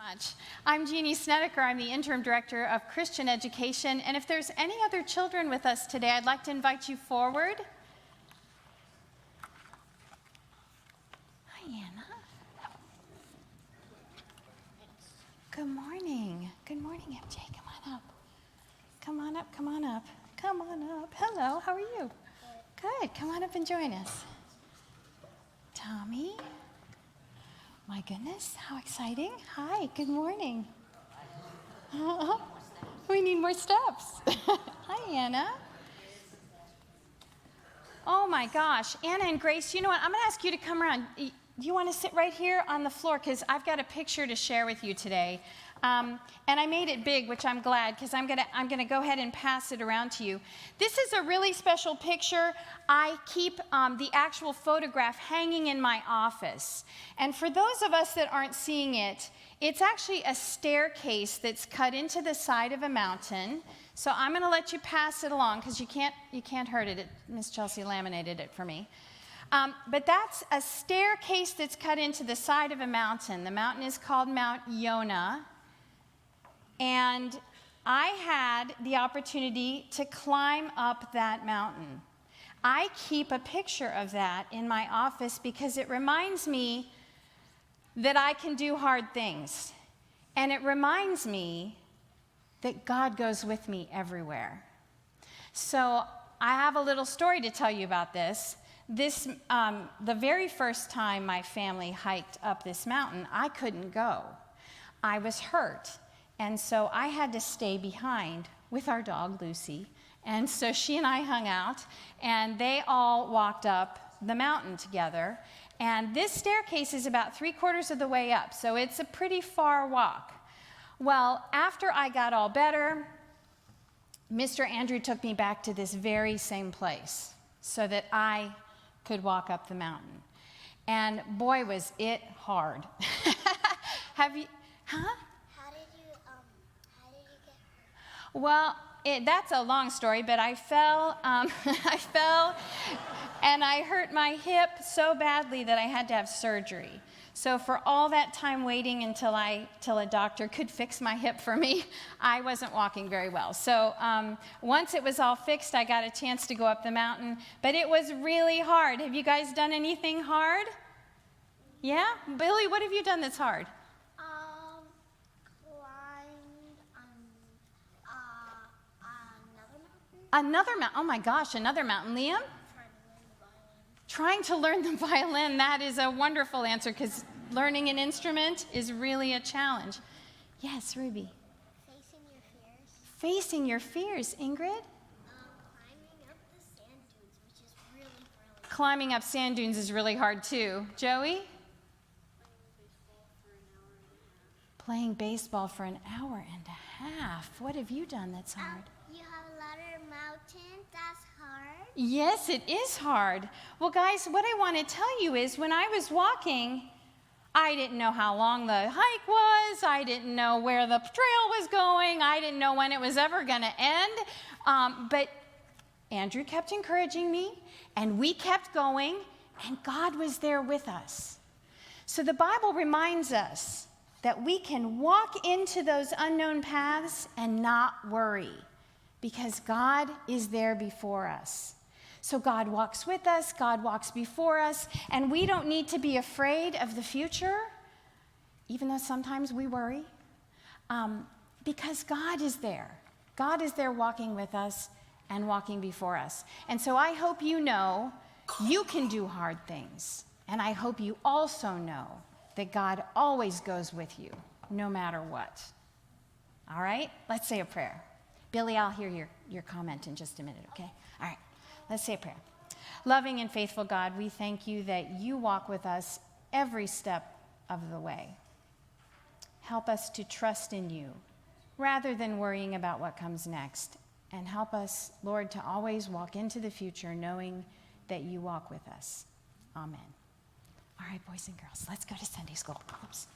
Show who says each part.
Speaker 1: much. I'm Jeannie Snedeker. I'm the Interim Director of Christian Education. And if there's any other children with us today, I'd like to invite you forward. Hi, Anna. Good morning. Good morning, MJ. Come on up. Come on up, come on up. Come on up. Hello, how are you? Good. Come on up and join us. Tommy. My goodness, how exciting. Hi, good morning. We need more steps. Hi, Anna. Oh my gosh, Anna and Grace, you know what? I'm going to ask you to come around. You want to sit right here on the floor because I've got a picture to share with you today. And I made it big, which I'm glad, because I'm gonna go ahead and pass it around to you. This is a really special picture. I keep the actual photograph hanging in my office. And for those of us that aren't seeing it, it's actually a staircase that's cut into the side of a mountain. So I'm gonna let you pass it along, because you can't hurt it. Miss Chelsea laminated it for me. But that's a staircase that's cut into the side of a mountain. The mountain is called Mount Yonah. And I had the opportunity to climb up that mountain. I keep a picture of that in my office because it reminds me that I can do hard things. And it reminds me that God goes with me everywhere. So I have a little story to tell you about this. The very first time my family hiked up this mountain, I couldn't go. I was hurt. And so I had to stay behind with our dog, Lucy. And so she and I hung out, and they all walked up the mountain together. And this staircase is about 3/4 of the way up, so it's a pretty far walk. Well, after I got all better, Mr. Andrew took me back to this very same place so that I could walk up the mountain. And boy, was it hard. Have you, huh? Well, that's a long story, but I fell, and I hurt my hip so badly that I had to have surgery. So for all that time waiting until a doctor could fix my hip for me, I wasn't walking very well. So once it was all fixed, I got a chance to go up the mountain, but it was really hard. Have you guys done anything hard? Yeah? Billy, what have you done that's hard? Another mountain. Oh my gosh, another mountain. Liam? Trying to learn the violin. That is a wonderful answer because learning an instrument is really a challenge. Yes, Ruby.
Speaker 2: Facing your fears.
Speaker 1: Facing your fears. Ingrid?
Speaker 2: Climbing up the sand dunes, which is really hard.
Speaker 1: Climbing up sand dunes is really hard too. Joey? Playing baseball for an hour and a half. What have you done that's hard?
Speaker 2: You have a lot of mountains. That's hard.
Speaker 1: Yes, it is hard. Well, guys, what I want to tell you is when I was walking, I didn't know how long the hike was. I didn't know where the trail was going. I didn't know when it was ever going to end. But Andrew kept encouraging me, and we kept going, and God was there with us. So the Bible reminds us that we can walk into those unknown paths and not worry, because God is there before us. So God walks with us, God walks before us, and we don't need to be afraid of the future, even though sometimes we worry, because God is there. God is there walking with us and walking before us. And so I hope you know you can do hard things, and I hope you also know that God always goes with you, no matter what. All right? Let's say a prayer. Billy, I'll hear your comment in just a minute, okay? All right, let's say a prayer. Loving and faithful God, we thank you that you walk with us every step of the way. Help us to trust in you rather than worrying about what comes next. And help us, Lord, to always walk into the future knowing that you walk with us. Amen. All right, boys and girls, let's go to Sunday school. Oops.